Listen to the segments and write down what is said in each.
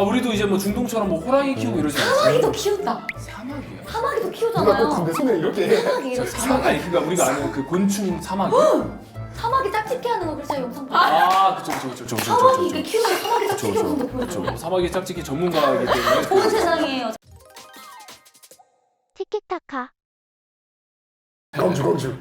아 우리도 이제 뭐 중동처럼 뭐 호랑이 키우고 이러지 않지? 사마귀도 키운다. 사마귀요? 사마귀도 누가 키우잖아요. 꼭 근데 손에 이렇게 해. 사마귀 이렇게. 사마귀 아니 그러니까 우리가 아는 그 곤충 사마귀? 사마귀 짝짓기 하는 거 그래서 영상 봐. 아 그쵸. 사마귀 이게 키우면 사마귀 짝짓기 하는 거 보여줘. 그쵸. 사마귀 짝짓기 전문가이기 때문에 좋은 세상이에요. 티키타카. 공주.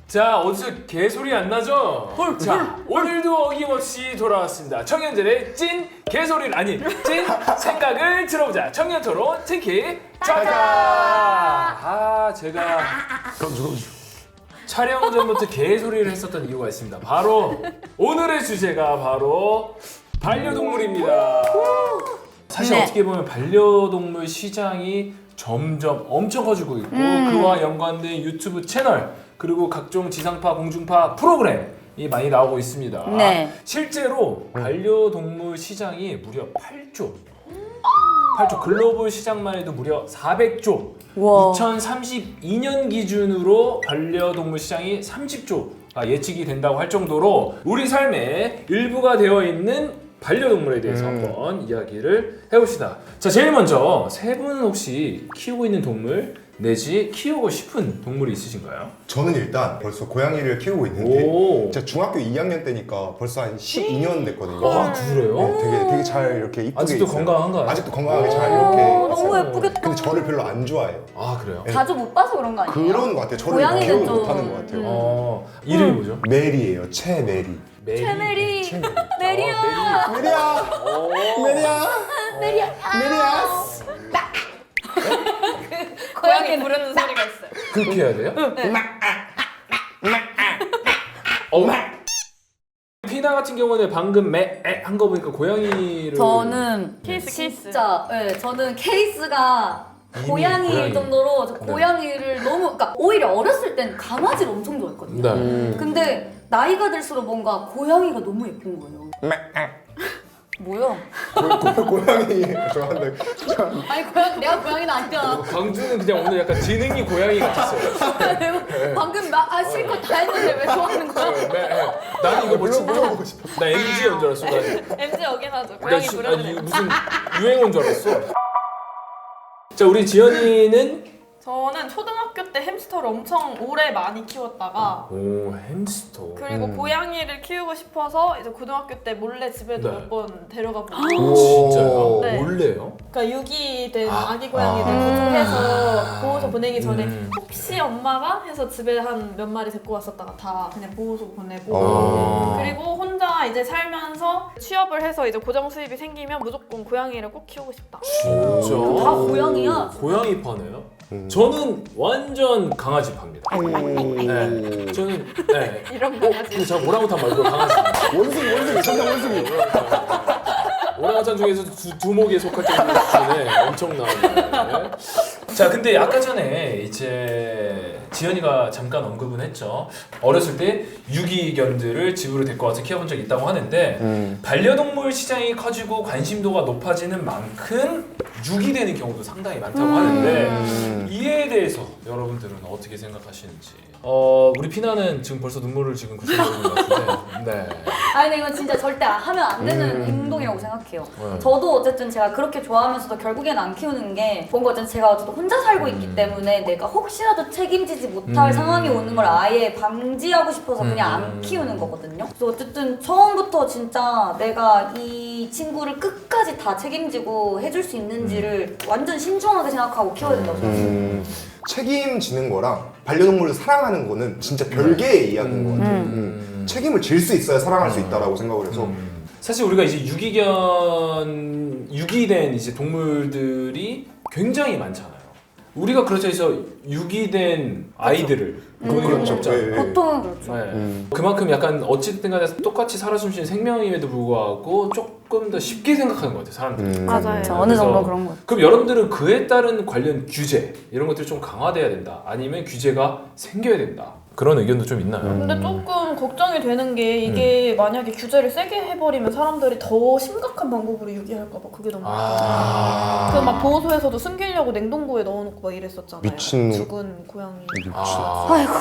자 어디서 개소리 안 나죠? 자 오늘도 어김없이 돌아왔습니다. 청년들의 찐 개소리를 아니 찐 생각을 들어보자. 청년 토론 티키타카. 아 제가 공주. 촬영 전부터 개소리를 했었던 이유가 있습니다. 바로 오늘의 주제가 바로 반려동물입니다. 사실 네. 어떻게 보면 반려동물 시장이 점점 엄청 커지고 있고 그와 연관된 유튜브 채널 그리고 각종 지상파, 공중파 프로그램이 많이 나오고 있습니다. 네. 실제로 반려동물 시장이 무려 8조 글로벌 시장만 해도 무려 400조 와. 2032년 기준으로 반려동물 시장이 30조가 예측이 된다고 할 정도로 우리 삶의 일부가 되어 있는 반려동물에 대해서 한번 이야기를 해봅시다. 자, 제일 먼저 세 분은 혹시 키우고 있는 동물 내지 키우고 싶은 동물이 있으신가요? 저는 일단 벌써 고양이를 키우고 있는데 오. 제가 중학교 2학년 때니까 벌써 한 12년 됐거든요. 아, 그래요? 네, 되게 잘 이렇게 이쁘게 아직도 있어요. 건강한가요? 아직도 건강하게 잘 이렇게 너무 있어요. 예쁘겠다. 근데 저를 별로 안 좋아해요. 아, 그래요? 자주 못 봐서 그런 거 아니에요? 그런 것 같아요. 저를 고양이는 기억 좀- 못하는 것 같아요. 이름이 뭐죠? 메리예요. 최메리. 메리. 최메리. 최메리. 메리야. 메리야. 메리야. 메리야. 메리야. 고양이 부르는 소리가 있어요. 그렇게 해야 돼요? 네. 피나 같은 경우는 방금 한 거 보니까 고양이를 저는 케이스. 진짜 저는 케이스가 이미 고양이일 고양이. 정도로 저 네. 고양이를 너무 그러니까 오히려 어렸을 땐 강아지를 엄청 좋아했거든요. 네. 근데 나이가 들수록 뭔가 고양이가 너무 예쁜 거예요. 뭐야? 고양이 좋아한다. 아니 고양이 내가 고양이는 아니잖아. 강주는 그냥 오늘 약간 지능이 고양이 같았어요. 방금 실컷 다 했는데 왜 좋아하는 거야? 나는 이거 뭐 물어보고 싶어. 나 MG인 줄 알았어. MG 여긴 하죠. 고양이 부르는 아니, 애. 무슨 유행어인 줄 알았어. 자 우리 지연이는 저는 초등학교 때 햄스터를 엄청 오래 많이 키웠다가 오 햄스터. 그리고 고양이를 키우고 싶어서 이제 고등학교 때 몰래 집에도 네. 몇 번 데려가 보고 오, 진짜요? 네. 몰래요? 그러니까 유기된 아. 아기 고양이들 아. 구조해서 보호소 보내기 전에 음. 혹시 엄마가 해서 집에 한 몇 마리 데리고 왔었다가 다 그냥 보호소 보내고 아. 그리고 혼자 이제 살면서 취업을 해서 이제 고정 수입이 생기면 무조건 고양이를 꼭 키우고 싶다. 진짜? 다 고양이야? 고양이 파네요? 저는 완전 강아지 팝니다. 네. 저는 네. 이런 근데 강아지. 제가 오랑우탄 말고 강아지입니다. 원숭이, 천장 원숭이. 오랑우탄 중에서 두목에 속할 정도의 수준의 엄청난. 자, 근데 아까 전에 이제 지연이가 잠깐 언급은 했죠. 어렸을 때 유기견들을 집으로 데리고 와서 키워본 적이 있다고 하는데 반려동물 시장이 커지고 관심도가 높아지는 만큼 유기되는 경우도 상당히 많다고 하는데 이에 대해서 여러분들은 어떻게 생각하시는지. 우리 피나는 지금 벌써 눈물을 지금 그쳐내고 있는 것 같은데. 네. 아니 근데 이건 진짜 절대 하면 안 되는 행동이라고 생각해요. 네. 저도 어쨌든 제가 그렇게 좋아하면서도 결국엔 안 키우는 게 뭔가 어쨌든 제가 어쨌든 혼자 살고 있기 때문에 내가 혹시라도 책임지지 못할 상황이 오는 걸 아예 방지하고 싶어서 그냥 안 키우는 거거든요. 그래서 어쨌든 처음부터 진짜 내가 이 친구를 끝까지 다 책임지고 해줄 수 있는지를 완전 신중하게 생각하고 키워야 된다고 생각해요. 책임지는 거랑 반려동물을 사랑하는 거는 진짜 별개의 이야기인 것 같아요. 책임을 질 수 있어야 사랑할 수 있다라고 생각을 해서 사실 우리가 이제 유기된 이제 동물들이 굉장히 많잖아요. 우리가 그렇죠 해서 유기된 아이들을 보는 경우가 그렇죠. 없잖아요. 네. 보통은 그렇죠. 네. 그만큼 약간 어찌됐든 간에 똑같이 살아 숨쉬는 생명임에도 불구하고 조금 더 쉽게 생각하는 것 같아요, 사람들이. 맞아요. 그렇죠. 어느 정도 그래서 그런 거. 그럼 여러분들은 그에 따른 관련 규제 이런 것들이 좀 강화돼야 된다. 아니면 규제가 생겨야 된다. 그런 의견도 좀 있나요? 근데 조금 좀 걱정이 되는 게 이게 만약에 규제를 세게 해버리면 사람들이 더 심각한 방법으로 유기할까봐 그게 너무 아. 그 막 보호소에서도 숨기려고 냉동고에 넣어놓고 막 이랬었잖아요. 미친놈. 죽은 고양이. 아이고.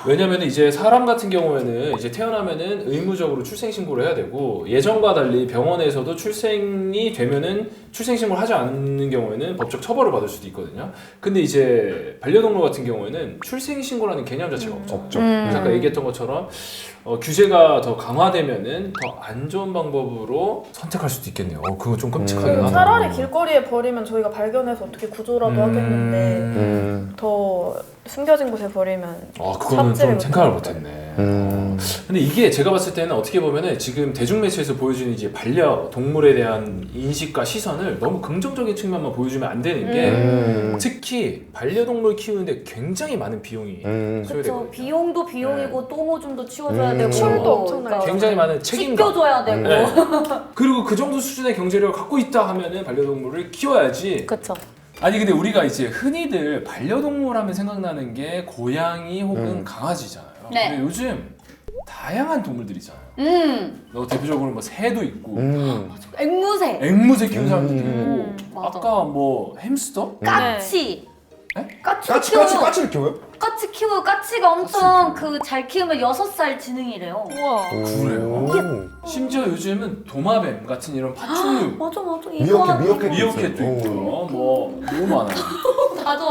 왜냐면 이제 사람 같은 경우에는 이제 태어나면은 의무적으로 출생 신고를 해야 되고 예전과 달리 병원에서도 출생이 되면은 출생 신고를 하지 않는 경우에는 법적 처벌을 받을 수도 있거든요. 근데 이제 반려동물 같은 경우에는 출생 신고라는 개념 자체가 없죠. 그래서 아까 얘기했던 것처럼 규제가 더 강화되면은 더 안 좋은 방법으로 선택할 수도 있겠네요. 그거 좀 끔찍하긴 하다. 차라리 길거리에 버리면 저희가 발견해서 어떻게 구조라도 하겠는데 더 숨겨진 곳에 버리면 그거는 좀 삽질을 생각을 못했네. 근데 이게 제가 봤을 때는 어떻게 보면은 지금 대중매체에서 보여주는 이제 반려동물에 대한 인식과 시선을 너무 긍정적인 측면만 보여주면 안 되는 게 특히 반려동물 키우는데 굉장히 많은 비용이 그쵸. 소요되거든요. 비용도 비용이고 똥오줌도 치워줘야 되고 출도 엄청나게 굉장히 많은 책임감. 씻겨줘야 되고. 네. 그리고 그 정도 수준의 경제력을 갖고 있다 하면은 반려동물을 키워야지. 그쵸. 아니 근데 우리가 이제 흔히들 반려동물 하면 생각나는 게 고양이 혹은 강아지잖아요. 네. 근데 요즘 다양한 동물들이잖아요. 대표적으로 뭐 새도 있고 앵무새, 앵무새 키우는 사람들도 있고 맞아. 아까 뭐 햄스터? 까치. 네? 까치를 키워요? 까치 키워요. 까치가 엄청 그 잘 키우면 6살 지능이래요. 우와. 그래요? 심지어 요즘은 도마뱀 같은 이런 파충류 맞아 맞아. 미어캣도 있고 뭐 너무 많아요. 맞아.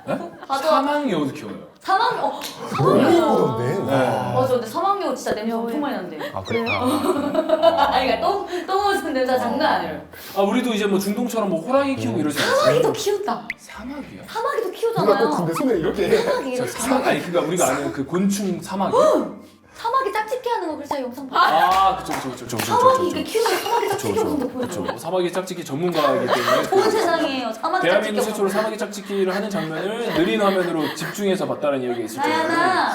네? 맞아. 사막여우도 키워요. 사막여우. 너무 예쁘던데. 맞아. 근데 사막여우 진짜 냄새 엄청 많이 난대요. 아 그래요? 아니 그러니까 똥오줌 냄새 장난 아니에요. 우리도 이제 뭐 중동처럼 뭐 호랑이 키우고 이러지 않아요? 사마귀도 키운다. 사막이요? 사마귀도 누가 키우잖아요. 꼭 근데 손에 이렇게 해. 사마귀 이렇게. 사막 아니 그니까 우리가 아는 그 곤충 사막이? 사마귀 짝짓기 하는 거 그래서 영상 봤어. 그쵸. 사마귀 이게 키우면 사마귀 짝짓기 영상도 보여줘. 그쵸. 사마귀 짝짓기 전문가이기 때문에 좋은 세상이에요. 사마귀 짝짓기 대한민국 최초로 영상. 사마귀 짝짓기를 하는 장면을 느린 화면으로 집중해서 봤다는 이야기가 있을 정도로 나야나.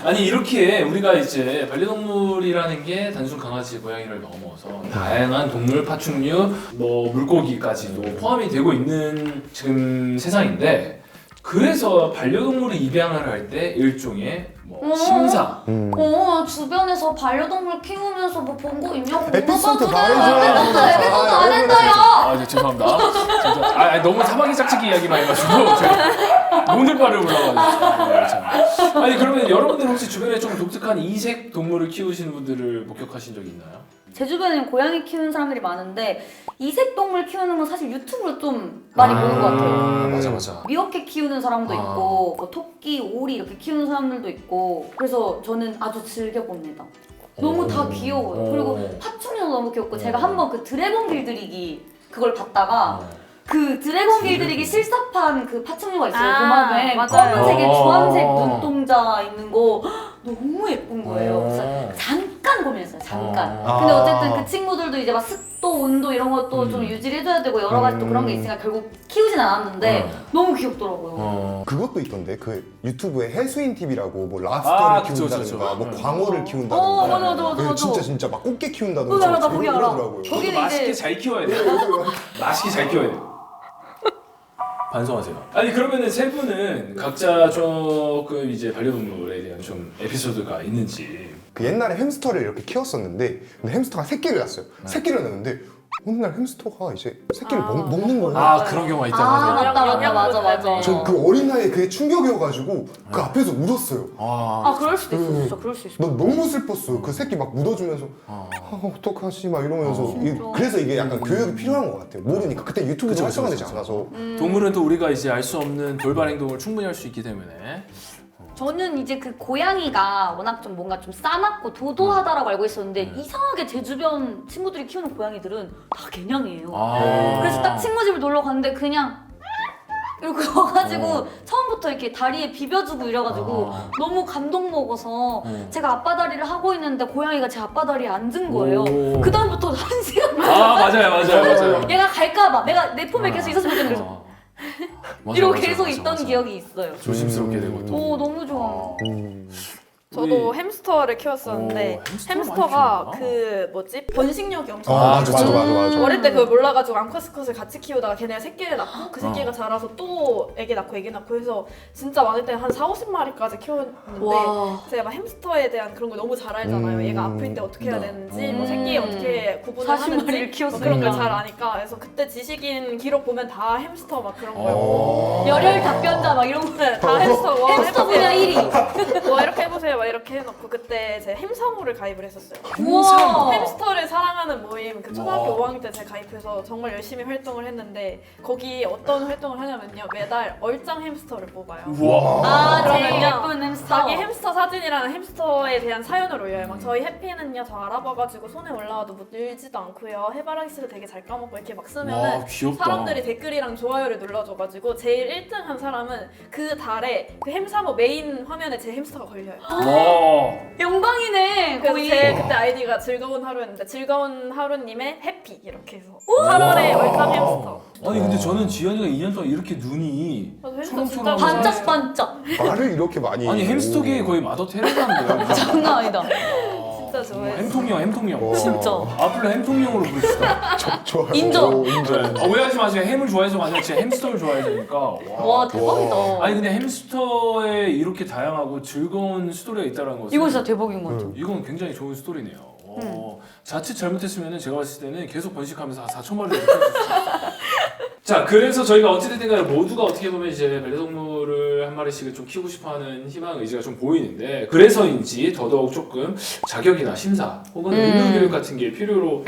아니 이렇게 우리가 이제 반려동물이라는 게 단순 강아지, 고양이를 넘어서 다양한 동물, 파충류, 뭐 물고기까지도 포함이 되고 있는 지금 세상인데 그래서 반려동물을 입양을 할 때 일종의 뭐 심사 주변에서 반려동물 키우면서 뭐 본 거 있냐고 에피소드 물어봐도 말해줘. 에피소드 안 했어요. 네, 죄송합니다. 진짜 너무 사마귀 짝짓기 이야기만 해가지고 제가 오늘발을 올라가지고 아니 그러면 여러분들 혹시 주변에 좀 독특한 이색 동물을 키우시는 분들을 목격하신 적 있나요? 제 주변에는 고양이 키우는 사람들이 많은데 이색 동물 키우는 건 사실 유튜브로 좀 많이 보는 것 같아요. 맞아. 미어캣 키우는 사람도 있고 뭐 토끼, 오리 이렇게 키우는 사람들도 있고 그래서 저는 아주 즐겨 봅니다. 너무 다 귀여워요. 그리고 파충류도 너무 귀엽고 제가 한번 그 드래곤 길들이기 그걸 봤다가 그 드래곤 길들이기 실사판 그 파충류가 있어요. 도마뱀 맞아요. 검은색에 주황색 눈동자 있는 거 너무 예쁜 거예요. 그래서 잠깐 고민했어요. 잠깐. 근데 어쨌든 그 친구들도 이제 막 습도, 온도 이런 것도 좀 유지를 해줘야 되고 여러 가지 또 그런 게 있으니까 결국 키우진 않았는데 너무 귀엽더라고요. 그것도 있던데 그 유튜브에 해수인 TV라고 뭐 랍스터를 그쵸. 키운다든가 뭐 광어를 키운다든가 맞아. 진짜 막 꽃게 키운다든가 맞아, 거기 알아. 그러더라고요. 거기는 맛있게 이제 잘 키워야 돼요. 맛있게 잘 키워야 돼요. 반성하세요. 아니 그러면은 세 분은 각자 조금 이제 반려동물에 대한 좀 에피소드가 있는지. 그 옛날에 햄스터를 이렇게 키웠었는데 근데 햄스터가 새끼를 낳았어요. 새끼를 낳는데 어느 날 햄스터가 이제 새끼를 먹는 거예요. 그런 경우가 있다. 맞아. 전 그 어린 나이에 그게 충격이어가지고 그 앞에서 울었어요. 그럴 수도 있어. 진짜 그럴 수 있어. 난 너무 슬펐어요. 그 새끼 막 묻어주면서 어떡하지 막 이러면서 그래서 이게 약간 교육이 필요한 것 같아요. 모르니까 그때 유튜브가 활성화되지 않아서 동물은 또 우리가 이제 알 수 없는 돌발 행동을 충분히 할 수 있기 때문에 저는 이제 그 고양이가 워낙 좀 뭔가 좀 싸납고 도도하다라고 알고 있었는데 이상하게 제 주변 친구들이 키우는 고양이들은 다 개냥이에요. 그래서 딱 친구 집을 놀러 갔는데 그냥 이렇게 와가지고 처음부터 이렇게 다리에 비벼주고 이래가지고 너무 감동 먹어서 제가 아빠 다리를 하고 있는데 고양이가 제 아빠 다리에 앉은 거예요. 그 다음부터 1시간 맞아요. 얘가 갈까봐 내가 내 품에 계속 있었으면 좋겠는 이러고 계속 있던 기억이 있어요. 조심스럽게 되고 또. 너무 좋아. 저도 햄스터를 키웠었는데 햄스터 햄스터가 많이 그 뭐지 번식력이 엄청 맞아 많아요. 어릴 때 음. 그걸 몰라가지고 앙컷스컷을 같이 키우다가 걔네가 새끼를 낳고 그 새끼가 자라서 또 애기 낳고 애기 낳고 해서 진짜 많을 때 한 40~50마리까지 키웠는데 와. 제가 막 햄스터에 대한 그런 걸 너무 잘 알잖아요. 얘가 아플 때 어떻게 해야 되는지 뭐 새끼 어떻게 구분을 40마리를 하는지 키웠으니까. 그런 걸 잘 아니까 그래서 그때 지식인 기록 보면 다 햄스터 막 그런 거였고 열혈 답변자 막 이런 거. 다 햄스터 와 햄스터 분야 1위. 뭐 이렇게 해보세요 막 이렇게 해놓고 그때 제 햄사모를 가입을 했었어요. 우와. 햄스터를 사랑하는 모임 그 초등학교 와. 5학년 때 제가 가입해서 정말 열심히 활동을 했는데 거기 어떤 활동을 하냐면요 매달 얼짱 햄스터를 뽑아요. 우와. 아, 제일 그러면요, 예쁜 햄스터. 자기 햄스터 사진이랑 햄스터에 대한 사연을 올려요. 막 저희 해피는요 저 알아봐가지고 손에 올라와도 뭐 늘지도 않고요 해바라기 씨도 되게 잘 까먹고 이렇게 막 쓰면은 와, 귀엽다. 사람들이 댓글이랑 좋아요를 눌러줘가지고 제일 1등 한 사람은 그 달에 그 햄사모 메인 화면에 제 햄스터가 걸려요. 와. 영광이네. 그래서 거의. 제 그때 아이디가 즐거운 하루였는데 즐거운 하루님의 해피 이렇게 해서 8월에 얼짱 햄스터. 아니 근데 저는 지연이가 2년 동안 이렇게 눈이 저도 햄스터 진짜 초롱초롱 좋아해요. 반짝반짝. 말을 이렇게 많이 아니 햄스터계의 거의 마더 테레사인데요. 장난 아니다. 진짜 좋아해요. 햄통령. 진짜. 앞으로 햄통령으로 부르시다. 좋아요. 인정. 오, 인정. 오해하지 마세요. 햄을 좋아해서가 아니라 진짜 햄스터를 좋아해서니까. 와. 와, 대박이다. 아니 근데 햄스터에 이렇게 다양하고 즐거운 스토리가 있다는 것은 이거 진짜 대박인 것 같아. 이건 굉장히 좋은 스토리네요. 자칫 잘못했으면 제가 봤을 때는 계속 번식하면서 4,000마리를 키웠어요. 자, 그래서 저희가 어찌됐든 간에 모두가 어떻게 보면 이제 반려동물을 한 마리씩을 좀 키우고 싶어하는 희망 의지가 좀 보이는데 그래서인지 더더욱 조금 자격이나 심사 혹은 의무 교육 같은 게 필요로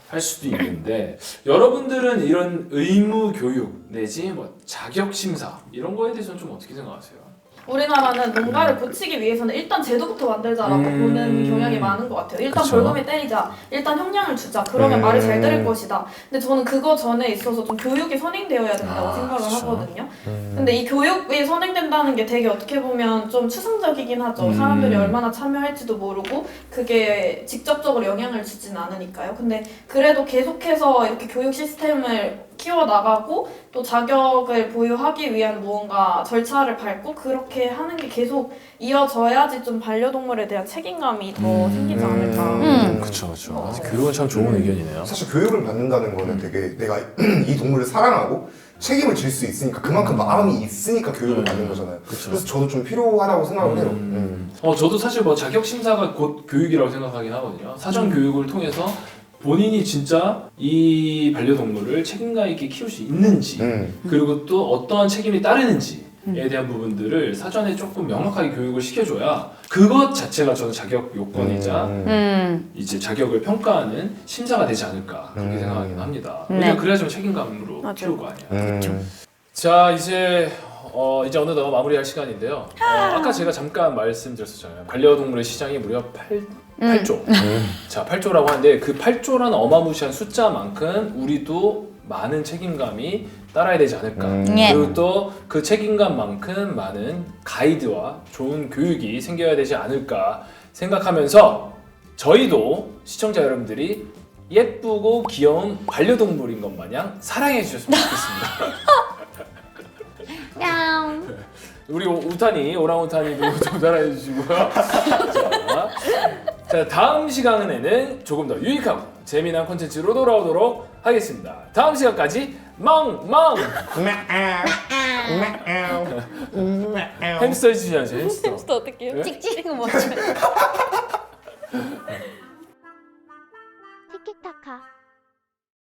할 수도 있는데 여러분들은 이런 의무 교육 내지 뭐 자격 심사 이런 거에 대해서는 좀 어떻게 생각하세요? 우리나라는 뭔가를 고치기 위해서는 일단 제도부터 만들자라고 보는 경향이 많은 것 같아요. 일단 그쵸. 벌금을 때리자, 일단 형량을 주자, 그러면 말을 잘 들을 것이다. 근데 저는 그거 전에 있어서 좀 교육이 선행되어야 된다고 생각을 그쵸. 하거든요. 근데 이 교육이 선행된다는 게 되게 어떻게 보면 좀 추상적이긴 하죠. 사람들이 얼마나 참여할지도 모르고 그게 직접적으로 영향을 주진 않으니까요. 근데 그래도 계속해서 이렇게 교육 시스템을 키워나가고 또 자격을 보유하기 위한 무언가 절차를 밟고 그렇게 하는 게 계속 이어져야지 좀 반려동물에 대한 책임감이 더 생기지 않을까. 그렇죠, 그렇죠. 교육은 참 좋은 의견이네요. 사실 교육을 받는다는 거는 되게 내가 이 동물을 사랑하고 책임을 질 수 있으니까 그만큼 마음이 있으니까 교육을 받는 거잖아요. 그래서 저도 좀 필요하다고 생각을 해요. 저도 사실 뭐 자격 심사가 곧 교육이라고 생각하긴 하거든요. 사전 교육을 통해서 본인이 진짜 이 반려동물을 책임감 있게 키울 수 있는지 그리고 또 어떠한 책임이 따르는지에 대한 부분들을 사전에 조금 명확하게 교육을 시켜줘야 그것 자체가 저는 자격 요건이자 이제 자격을 평가하는 심사가 되지 않을까 그렇게 생각하긴 합니다. 왜냐면 그래야 좀 책임감으로 맞아요. 키울 거 아니야. 자 이제 어느덧 마무리할 시간인데요. 아까 제가 잠깐 말씀드렸었잖아요. 반려동물의 시장이 무려 8조. 자, 8조라고 하는데 그 8조라는 어마무시한 숫자만큼 우리도 많은 책임감이 따라야 되지 않을까. 그리고 또 그 책임감만큼 많은 가이드와 좋은 교육이 생겨야 되지 않을까 생각하면서 저희도 시청자 여러분들이 예쁘고 귀여운 반려동물인 것 마냥 사랑해 주셨으면 좋겠습니다. 우리 우탄이, 오랑우탄이도 좀 사랑해 주시고요. 자, 다음 시간에는 조금 더 유익하고 재미난 콘텐츠로 돌아오도록 하겠습니다. 다음 시간까지 멍멍! 햄스터 해주셔야죠, 햄스터. 햄스터 어떻게 해요? 찍찍이는 거 뭐지? 티키타카